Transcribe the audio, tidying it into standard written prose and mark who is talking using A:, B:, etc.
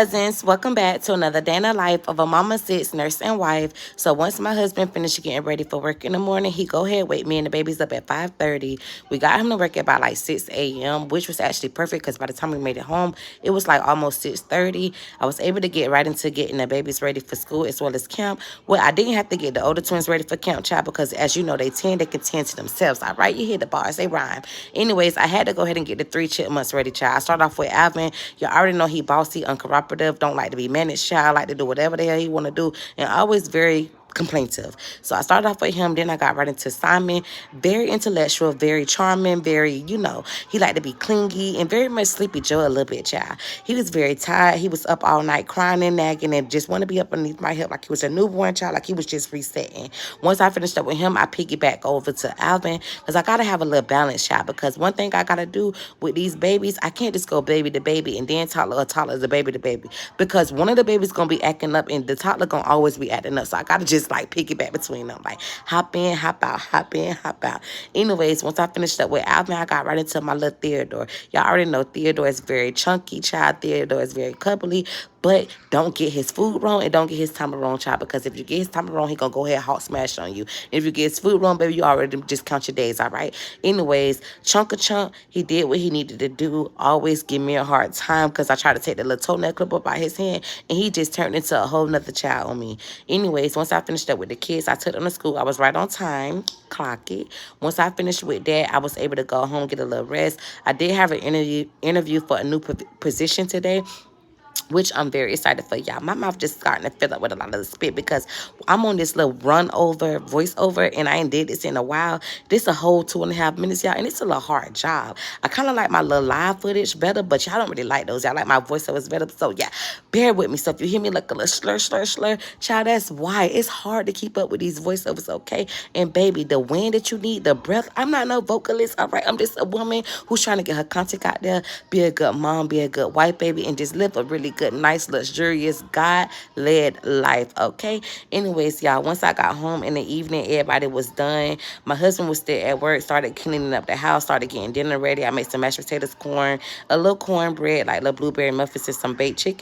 A: Cousins, welcome back to another day in the life of a mama, sis, nurse, and wife. So once my husband finished getting ready for work in the morning, he go ahead, wake me and the babies up at 5:30. We got him to work at about like 6 a.m., which was actually perfect because by the time we made it home, it was like almost 6:30. I was able to get right into getting the babies ready for school as well as camp. Well, I didn't have to get the older twins ready for camp, child, because as you know, they can tend to themselves. All right, you hear the bars, they rhyme. Anyways, I had to go ahead and get the 3 chipmunks ready, child. I start off with Alvin. You already know he bossy, uncooperative, don't like to be managed, child, like to do whatever the hell he want to do, and always very complaintive. So I started off with him, then I got right into Simon. Very intellectual, very charming, very, he liked to be clingy and very much Sleepy Joe a little bit, child. He was very tired. He was up all night crying and nagging and just want to be up underneath my hip like he was a newborn, child, like he was just resetting. Once I finished up with him, I piggyback over to Alvin because I got to have a little balance, child, because one thing I got to do with these babies, I can't just go baby to baby and then toddler to baby because one of the babies going to be acting up and the toddler going to always be acting up. So I got to just like piggyback between them, like hop in, hop out, hop in, hop out. Anyways, once I finished up with Alvin, I got right into my little Theodore. Y'all already know Theodore is very chunky, child. Theodore is very cuddly, but don't get his food wrong and don't get his time wrong, child, because if you get his time wrong, he gonna go ahead and hot smash on you. If you get his food wrong, baby, you already just count your days, all right? Anyways, Chunk, he did what he needed to do. Always give me a hard time because I tried to take the little toenail clip up out his hand and he just turned into a whole nother child on me. Anyways, once I finished up with the kids, I took them to school. I was right on time, clock it. Once I finished with that, I was able to go home, get a little rest. I did have an interview for a new position today, which I'm very excited for, y'all. My mouth just starting to fill up with a lot of the spit because I'm on this little voiceover, and I ain't did this in a while. This a whole 2.5 minutes, y'all, and it's a little hard job. I kind of like my little live footage better, but y'all don't really like those. Y'all like my voiceovers better, so yeah, bear with me. So if you hear me like a little slur, child, that's why. It's hard to keep up with these voiceovers, okay? And baby, the wind that you need, the breath, I'm not no vocalist, all right? I'm just a woman who's trying to get her content out there, be a good mom, be a good wife, baby, and just live a really good, nice, luxurious, God-led life, okay? Anyways, y'all, once I got home in the evening, everybody was done. My husband was still at work, started cleaning up the house, started getting dinner ready. I made some mashed potatoes, corn, a little cornbread, like little blueberry muffins and some baked chicken.